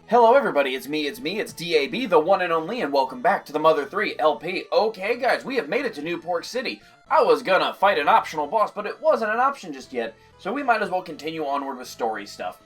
Hello everybody, it's me, it's DAB, the one and only, and welcome back to the Mother 3 LP. Okay guys, we have made it to Newport City. I was gonna fight an optional boss, but it wasn't an option just yet, so we might as well continue onward with story stuff.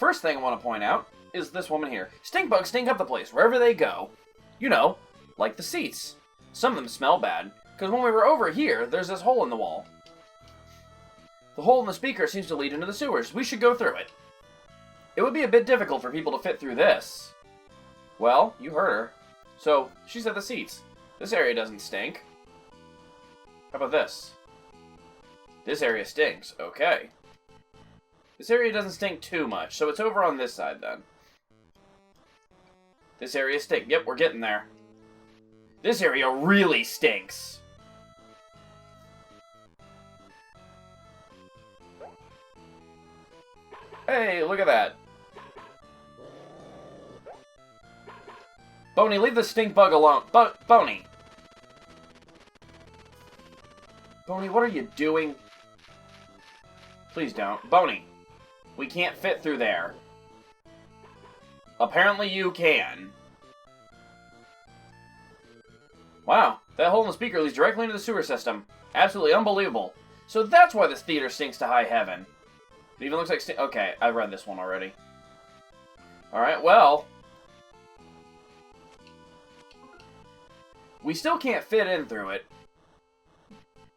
First thing I want to point out is this woman here. Stink bugs stink up the place, wherever they go. You know, like the seats. Some of them smell bad, because when we were over here, there's this hole in the wall. The hole in the speaker seems to lead into the sewers. We should go through it. It would be a bit difficult for people to fit through this. Well, you heard her. So, she's at the seats. This area doesn't stink. How about this? This area stinks. Okay. This area doesn't stink too much, so it's over on this side then. This area stinks. Yep, we're getting there. This area really stinks. Hey, look at that. Boney, leave the stink bug alone. Boney. Boney, what are you doing? Please don't. Boney, we can't fit through there. Apparently you can. Wow, that hole in the speaker leads directly into the sewer system. Absolutely unbelievable. So that's why this theater stinks to high heaven. It even looks like okay, I've read this one already. Alright, well. We still can't fit in through it.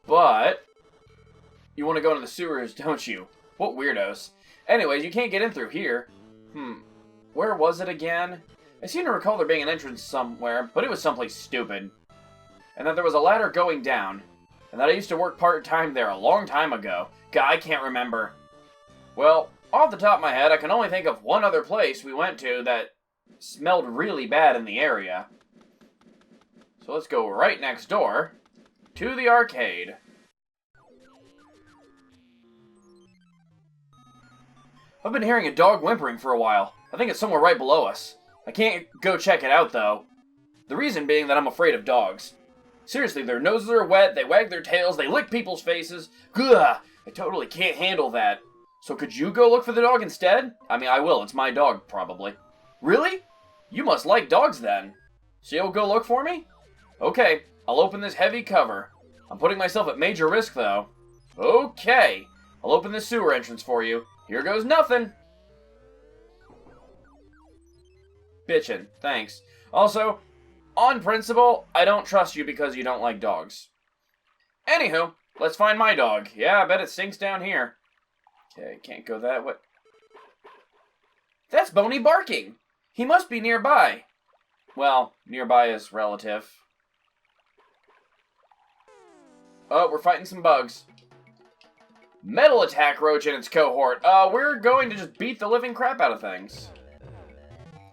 But you want to go into the sewers, don't you? What weirdos. Anyways, you can't get in through here. Where was it again? I seem to recall there being an entrance somewhere, but it was someplace stupid. And that there was a ladder going down. And that I used to work part-time there a long time ago. God, I can't remember. Well, off the top of my head, I can only think of one other place we went to that smelled really bad in the area. So let's go right next door to the arcade. I've been hearing a dog whimpering for a while. I think it's somewhere right below us. I can't go check it out, though. The reason being that I'm afraid of dogs. Seriously, their noses are wet, they wag their tails, they lick people's faces. Gah! I totally can't handle that. So could you go look for the dog instead? I mean, I will. It's my dog, probably. Really? You must like dogs, then. So you'll go look for me? Okay, I'll open this heavy cover. I'm putting myself at major risk, though. Okay, I'll open this sewer entrance for you. Here goes nothing. Bitchin', thanks. Also, on principle, I don't trust you because you don't like dogs. Anywho, let's find my dog. Yeah, I bet it stinks down here. Okay, can't go that way. That's Boney barking. He must be nearby. Well, nearby is relative. Oh, we're fighting some bugs. Metal attack roach and its cohort. We're going to just beat the living crap out of things.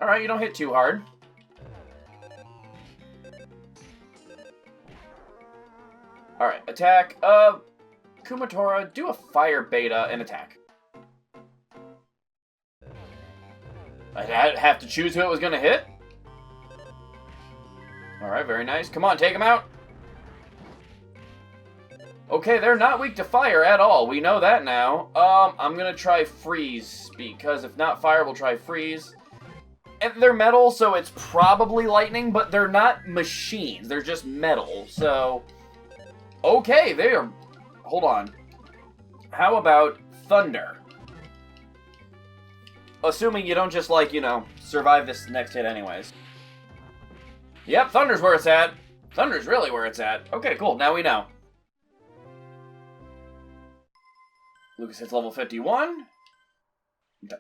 Alright, you don't hit too hard. Alright, attack. Kumatora, do a fire beta and attack. I'd have to choose who it was going to hit? Alright, very nice. Come on, take him out. Okay, they're not weak to fire at all. We know that now. I'm going to try freeze, because if not fire, we'll try freeze. And they're metal, so it's probably lightning, but they're not machines. They're just metal, so... Okay, they are... Hold on. How about thunder? Assuming you don't just, like, you know, survive this next hit anyways. Yep, thunder's where it's at. Thunder's really where it's at. Okay, cool. Now we know. Lucas hits level 51.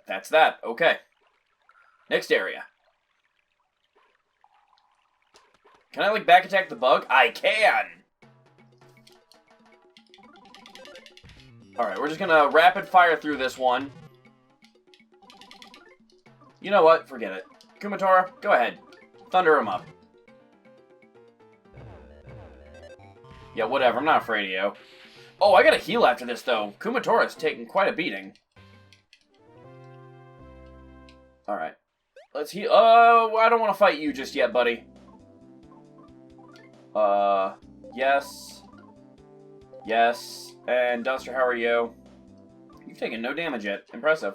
That's that. Okay. Next area. Can I, like, back attack the bug? I can! Alright, we're just gonna rapid fire through this one. You know what? Forget it. Kumatora, go ahead. Thunder him up. Yeah, whatever. I'm not afraid of you. Oh, I gotta heal after this, though. Kumatora's taking quite a beating. Alright. Let's heal. Oh, I don't want to fight you just yet, buddy. Yes. Yes. And Duster, how are you? You've taken no damage yet. Impressive.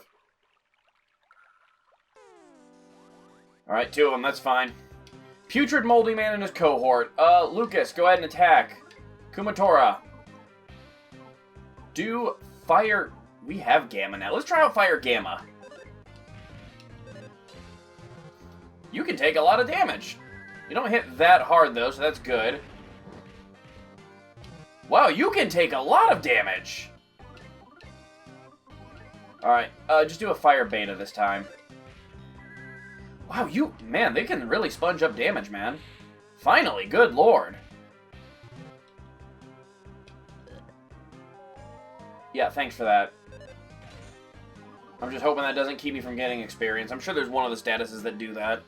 Alright, 2 of them, that's fine. Putrid Moldy Man and his cohort. Lucas, go ahead and attack. Kumatora. Do Fire... We have Gamma now. Let's try out Fire Gamma. You can take a lot of damage. You don't hit that hard, though, so that's good. Wow, you can take a lot of damage. Alright, just do a Fire Beta this time. Wow, man, they can really sponge up damage, man. Finally, good lord. Yeah, thanks for that. I'm just hoping that doesn't keep me from getting experience. I'm sure there's one of the statuses that do that.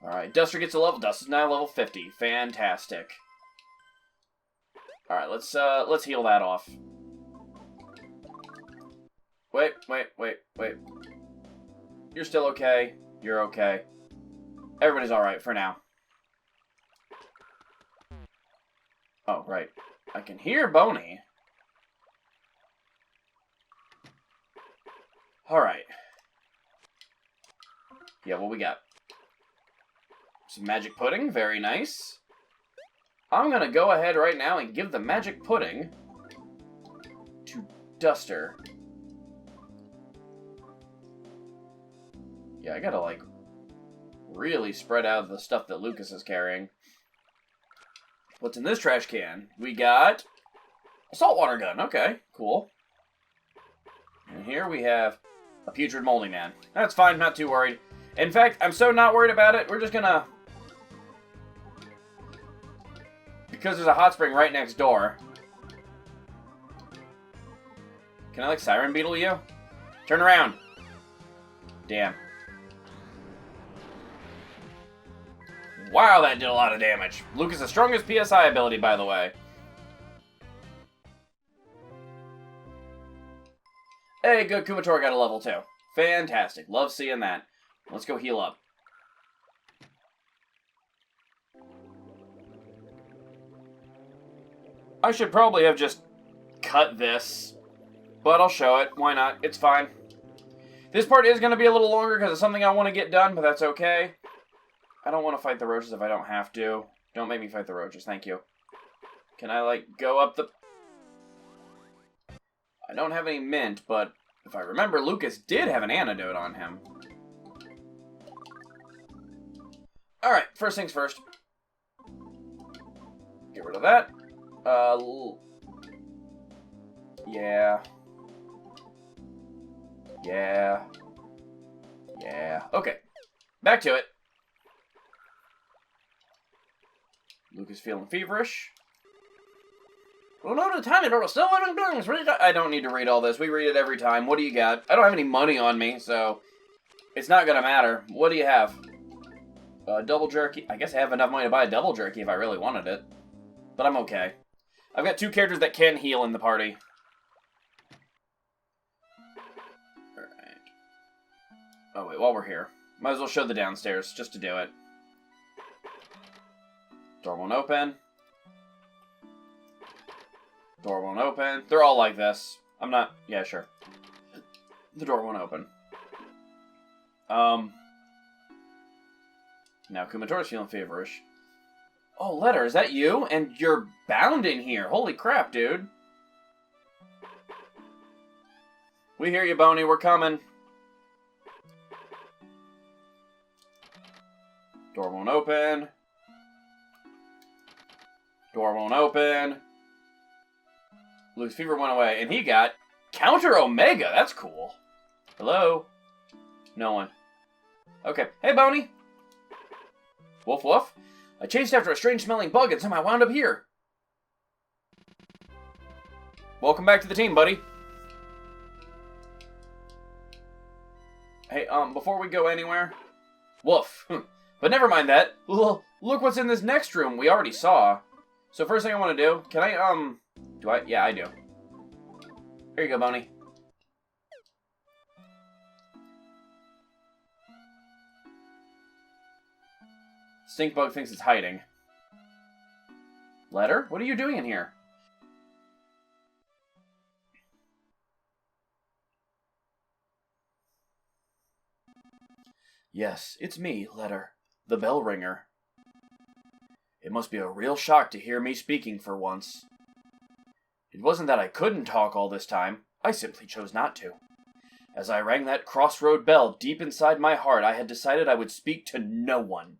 Alright, Duster gets a level. Duster's now level 50. Fantastic. Alright, let's heal that off. Wait. You're still okay. You're okay. Everybody's alright for now. Oh, right. I can hear Boney. Alright. Yeah, what we got? Some magic pudding. Very nice. I'm gonna go ahead right now and give the magic pudding to Duster. Yeah, I gotta, like, really spread out the stuff that Lucas is carrying. What's in this trash can? We got a saltwater gun. Okay, cool. And here we have a putrid moldy man. That's fine, not too worried. In fact, I'm so not worried about it, we're just gonna... Because there's a hot spring right next door. Can I, like, Siren Beetle you? Turn around. Damn. Wow, that did a lot of damage. Lucas' strongest PSI ability, by the way. Hey, good. Kumatora got a level 2. Fantastic. Love seeing that. Let's go heal up. I should probably have just cut this, but I'll show it. Why not? It's fine. This part is going to be a little longer because it's something I want to get done, but that's okay. I don't want to fight the roaches if I don't have to. Don't make me fight the roaches, thank you. Can I, like, go up the... I don't have any mint, but if I remember, Lucas did have an antidote on him. Alright, first things first. Get rid of that. Yeah. Okay, back to it. Lucas feeling feverish. Well, no, the time it still living beings. I don't need to read all this. We read it every time. What do you got? I don't have any money on me, so it's not gonna matter. What do you have? Double jerky. I guess I have enough money to buy a double jerky if I really wanted it. But I'm okay. I've got 2 characters that can heal in the party. Alright. Oh, wait, while we're here. Might as well show the downstairs, just to do it. Door won't open. Door won't open. They're all like this. I'm not... Yeah, sure. The door won't open. Now Kumatora's feeling feverish. Oh, Letter, is that you? And you're bound in here. Holy crap, dude. We hear you, Boney. We're coming. Door won't open. Door won't open. Luke's fever went away, and he got Counter Omega. That's cool. Hello? No one. Okay. Hey, Boney. Woof, woof. I chased after a strange-smelling bug and somehow wound up here. Welcome back to the team, buddy. Hey, before we go anywhere... Woof. But never mind that. Look what's in this next room we already saw. So first thing I want to do... Can I, Do I? Yeah, I do. Here you go, Boney. Stinkbug thinks it's hiding. Letter? What are you doing in here? Yes, it's me, Letter, the bell ringer. It must be a real shock to hear me speaking for once. It wasn't that I couldn't talk all this time, I simply chose not to. As I rang that crossroad bell deep inside my heart, I had decided I would speak to no one.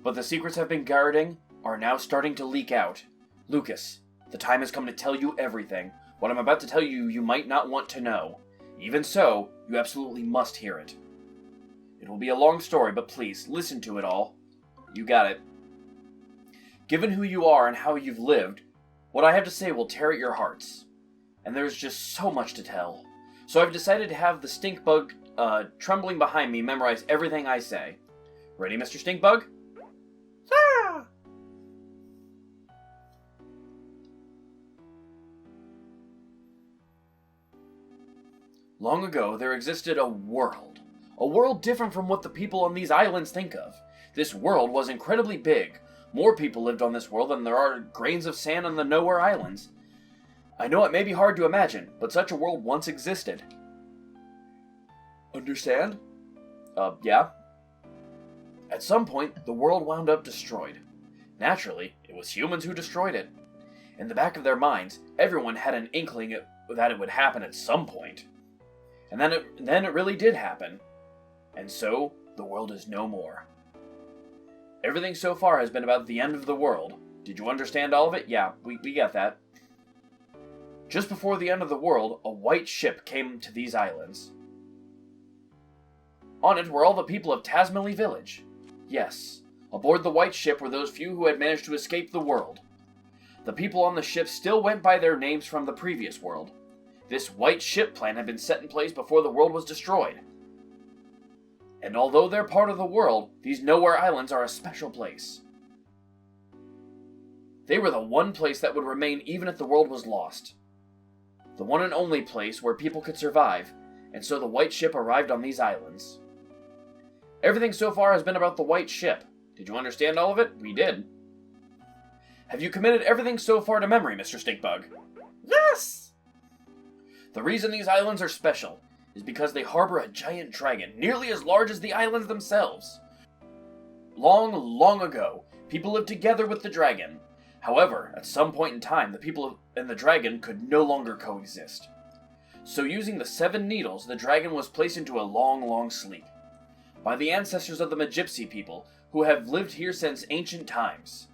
But the secrets I've been guarding are now starting to leak out. Lucas, the time has come to tell you everything. What I'm about to tell you, you might not want to know. Even so, you absolutely must hear it. It will be a long story, but please, listen to it all. You got it. Given who you are and how you've lived, what I have to say will tear at your hearts. And there's just so much to tell. So I've decided to have the stink bug, trembling behind me memorize everything I say. Ready, Mr. Stink Bug? Ah! Long ago, there existed a world different from what the people on these islands think of. This world was incredibly big. More people lived on this world than there are grains of sand on the Nowhere Islands. I know it may be hard to imagine, but such a world once existed. Understand? Yeah. At some point, the world wound up destroyed. Naturally, it was humans who destroyed it. In the back of their minds, everyone had an inkling that it would happen at some point. And then it really did happen. And so, the world is no more. Everything so far has been about the end of the world. Did you understand all of it? Yeah, we got that. Just before the end of the world, a white ship came to these islands. On it were all the people of Tasmally Village. Yes, aboard the white ship were those few who had managed to escape the world. The people on the ship still went by their names from the previous world. This white ship plan had been set in place before the world was destroyed. And although they're part of the world, these Nowhere Islands are a special place. They were the one place that would remain even if the world was lost. The one and only place where people could survive, and so the white ship arrived on these islands. Everything so far has been about the white ship. Did you understand all of it? We did. Have you committed everything so far to memory, Mr. Stinkbug? Yes! The reason these islands are special is because they harbor a giant dragon nearly as large as the islands themselves. Long, long ago, people lived together with the dragon. However, at some point in time, the people and the dragon could no longer coexist. So using the 7 needles, the dragon was placed into a long, long sleep by the ancestors of the Magypsy people, who have lived here since ancient times.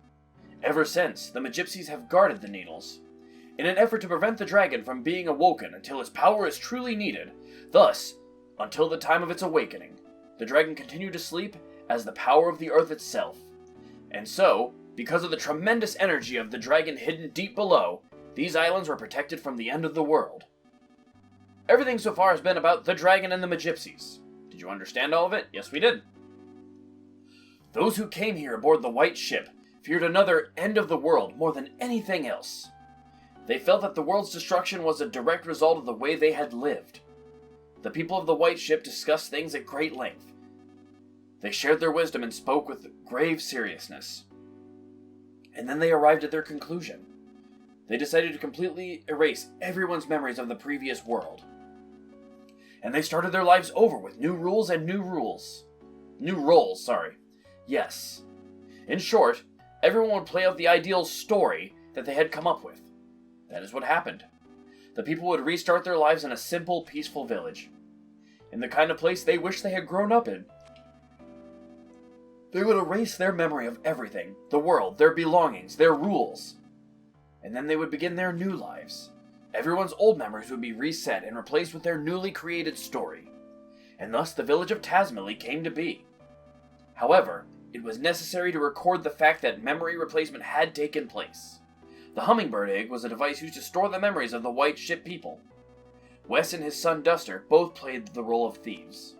Ever since, the Magypsies have guarded the needles, in an effort to prevent the dragon from being awoken until its power is truly needed. Thus, until the time of its awakening, the dragon continued to sleep as the power of the earth itself. And so, because of the tremendous energy of the dragon hidden deep below, these islands were protected from the end of the world. Everything so far has been about the dragon and the Magypsies. Did you understand all of it? Yes, we did. Those who came here aboard the white ship feared another end of the world more than anything else. They felt that the world's destruction was a direct result of the way they had lived. The people of the white ship discussed things at great length. They shared their wisdom and spoke with grave seriousness. And then they arrived at their conclusion. They decided to completely erase everyone's memories of the previous world. And they started their lives over with new rules and new rules. New roles, sorry. Yes. In short, everyone would play out the ideal story that they had come up with. That is what happened. The people would restart their lives in a simple, peaceful village, in the kind of place they wished they had grown up in. They would erase their memory of everything, the world, their belongings, their rules. And then they would begin their new lives. Everyone's old memories would be reset and replaced with their newly created story. And thus the village of Tasmally came to be. However, it was necessary to record the fact that memory replacement had taken place. The hummingbird egg was a device used to store the memories of the white ship people. Wes and his son Duster both played the role of thieves.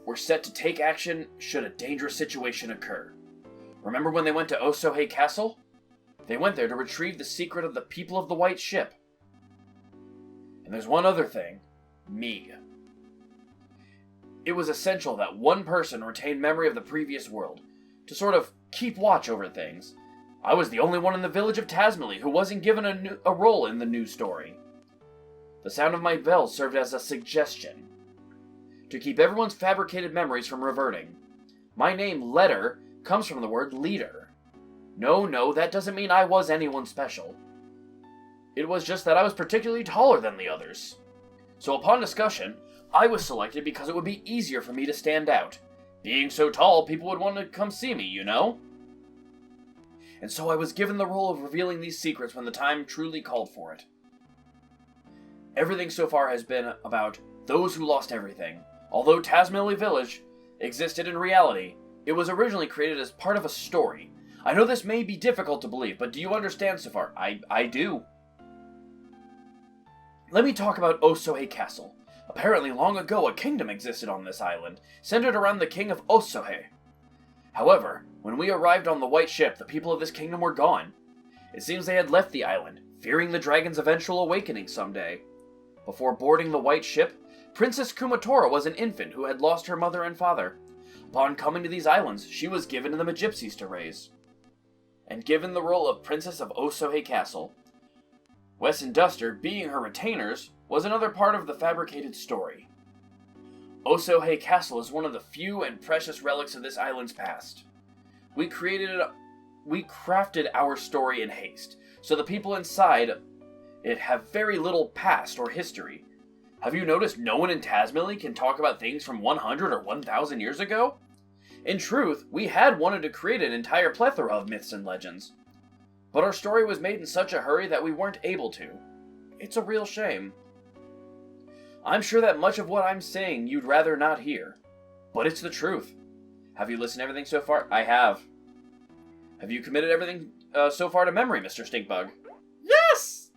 Were set to take action should a dangerous situation occur. Remember when they went to Osohe Castle? They went there to retrieve the secret of the people of the white ship. And there's one other thing. Me. It was essential that one person retain memory of the previous world, to sort of keep watch over things. I was the only one in the village of Tasmily who wasn't given a role in the new story. The sound of my bell served as a suggestion to keep everyone's fabricated memories from reverting. My name, Letter, comes from the word leader. No, that doesn't mean I was anyone special. It was just that I was particularly taller than the others. So upon discussion, I was selected because it would be easier for me to stand out. Being so tall, people would want to come see me, you know? And so I was given the role of revealing these secrets when the time truly called for it. Everything so far has been about those who lost everything. Although Tasmily Village existed in reality, it was originally created as part of a story. I know this may be difficult to believe, but do you understand so far? I do. Let me talk about Osohe Castle. Apparently, long ago, a kingdom existed on this island, centered around the king of Osohe. However, when we arrived on the white ship, the people of this kingdom were gone. It seems they had left the island, fearing the dragon's eventual awakening someday. Before boarding the white ship, Princess Kumatora was an infant who had lost her mother and father. Upon coming to these islands, she was given to the Magypsies to raise, and given the role of Princess of Osohe Castle. Wes and Duster, being her retainers, was another part of the fabricated story. Osohe Castle is one of the few and precious relics of this island's past. We crafted our story in haste, so the people inside it have very little past or history. Have you noticed no one in Tasmily can talk about things from 100 or 1,000 years ago? In truth, we had wanted to create an entire plethora of myths and legends, but our story was made in such a hurry that we weren't able to. It's a real shame. I'm sure that much of what I'm saying you'd rather not hear, but it's the truth. Have you listened to everything so far? I have. Have you committed everything so far to memory, Mr. Stinkbug? Yes!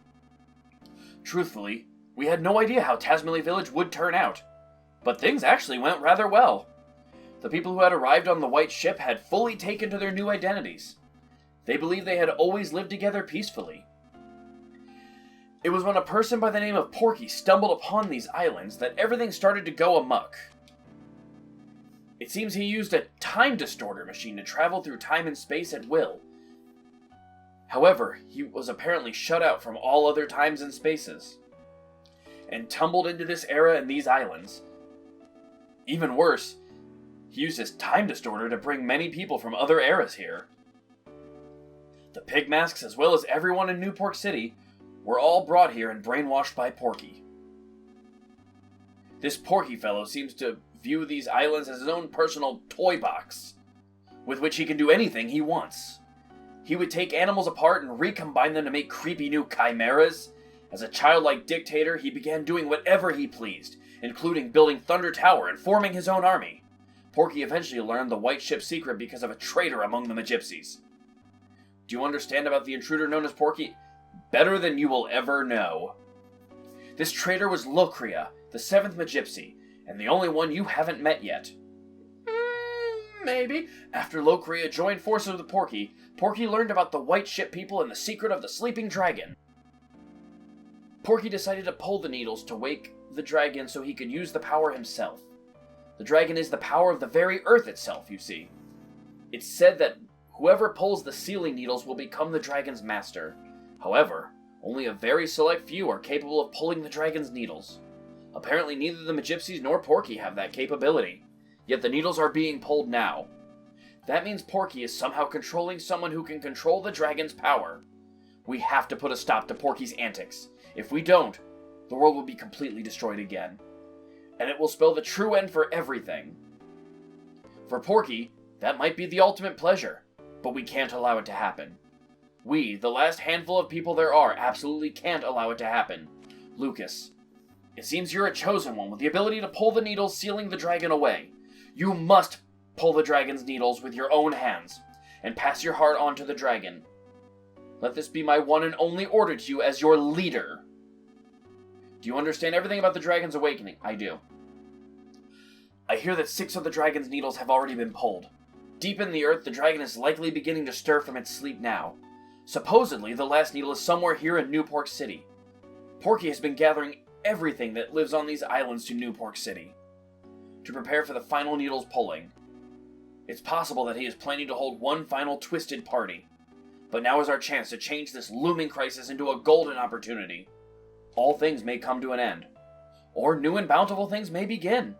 Truthfully, we had no idea how Tasmily Village would turn out, but things actually went rather well. The people who had arrived on the white ship had fully taken to their new identities. They believed they had always lived together peacefully. It was when a person by the name of Porky stumbled upon these islands that everything started to go amok. It seems he used a time distorter machine to travel through time and space at will. However, he was apparently shut out from all other times and spaces, and tumbled into this era and these islands. Even worse, he used his time distorter to bring many people from other eras here. The Pigmasks, as well as everyone in Newport City, were all brought here and brainwashed by Porky. This Porky fellow seems to view these islands as his own personal toy box, with which he can do anything he wants. He would take animals apart and recombine them to make creepy new chimeras. As a childlike dictator, he began doing whatever he pleased, including building Thunder Tower and forming his own army. Porky eventually learned the White Ship's secret because of a traitor among the Magypsies. Do you understand about the intruder known as Porky? Better than you will ever know. This traitor was Locria, the 7th Magypsy, and the only one you haven't met yet. Maybe. After Locria joined forces with Porky, Porky learned about the White Ship people and the secret of the sleeping dragon. Porky decided to pull the needles to wake the dragon so he could use the power himself. The dragon is the power of the very earth itself, you see. It's said that whoever pulls the sealing needles will become the dragon's master. However, only a very select few are capable of pulling the dragon's needles. Apparently neither the Magypsies nor Porky have that capability, yet the needles are being pulled now. That means Porky is somehow controlling someone who can control the dragon's power. We have to put a stop to Porky's antics. If we don't, the world will be completely destroyed again. And it will spell the true end for everything. For Porky, that might be the ultimate pleasure, but we can't allow it to happen. We, the last handful of people there are, absolutely can't allow it to happen. Lucas, it seems you're a chosen one with the ability to pull the needles sealing the dragon away. You must pull the dragon's needles with your own hands, and pass your heart on to the dragon. Let this be my one and only order to you as your leader. Do you understand everything about the dragon's awakening? I do. I hear that 6 of the dragon's needles have already been pulled. Deep in the earth, the dragon is likely beginning to stir from its sleep now. Supposedly, the last needle is somewhere here in Newport City. Porky has been gathering everything that lives on these islands to Newport City to prepare for the final needle's pulling. It's possible that he is planning to hold one final twisted party, But now is our chance to change this looming crisis into a golden opportunity. All things may come to an end, or new and bountiful things may begin.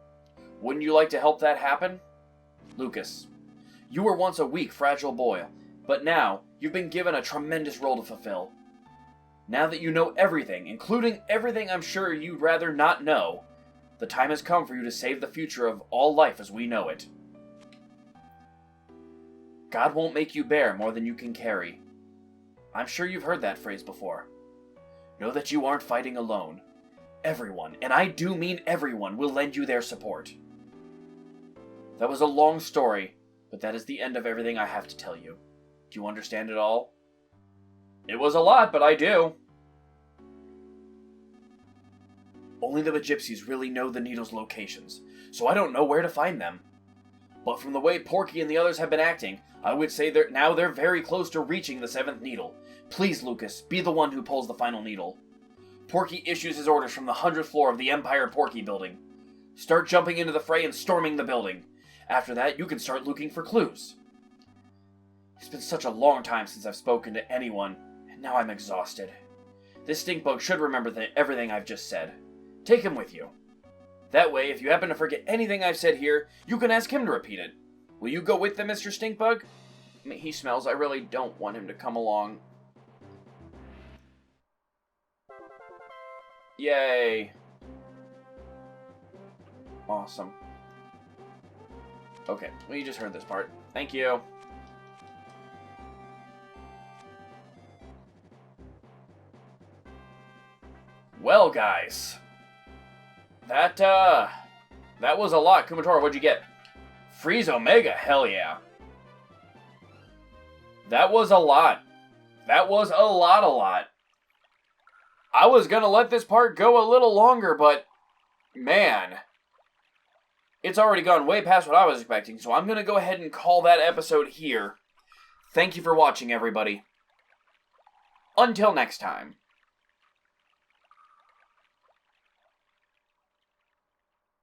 Wouldn't you like to help that happen? Lucas, you were once a weak, fragile boy, but now you've been given a tremendous role to fulfill. Now that you know everything, including everything I'm sure you'd rather not know, the time has come for you to save the future of all life as we know it. God won't make you bear more than you can carry. I'm sure you've heard that phrase before. Know that you aren't fighting alone. Everyone, and I do mean everyone, will lend you their support. That was a long story, but that is the end of everything I have to tell you. Do you understand it all? It was a lot, but I do. Only the gypsies really know the needle's locations, so I don't know where to find them. But from the way Porky and the others have been acting, I would say they're very close to reaching the 7th needle. Please, Lucas, be the one who pulls the final needle. Porky issues his orders from the 100th floor of the Empire Porky building. Start jumping into the fray and storming the building. After that, you can start looking for clues. It's been such a long time since I've spoken to anyone, and now I'm exhausted. This stinkbug should remember everything I've just said. Take him with you. That way, if you happen to forget anything I've said here, you can ask him to repeat it. Will you go with them, Mr. Stinkbug? He smells. I really don't want him to come along. Yay. Awesome. Okay, well, you just heard this part. Thank you. Well, guys. That was a lot. Kumatora, what'd you get? Freeze Omega, hell yeah. That was a lot. That was a lot. I was gonna let this part go a little longer, but man, it's already gone way past what I was expecting, so I'm gonna go ahead and call that episode here. Thank you for watching, everybody. Until next time.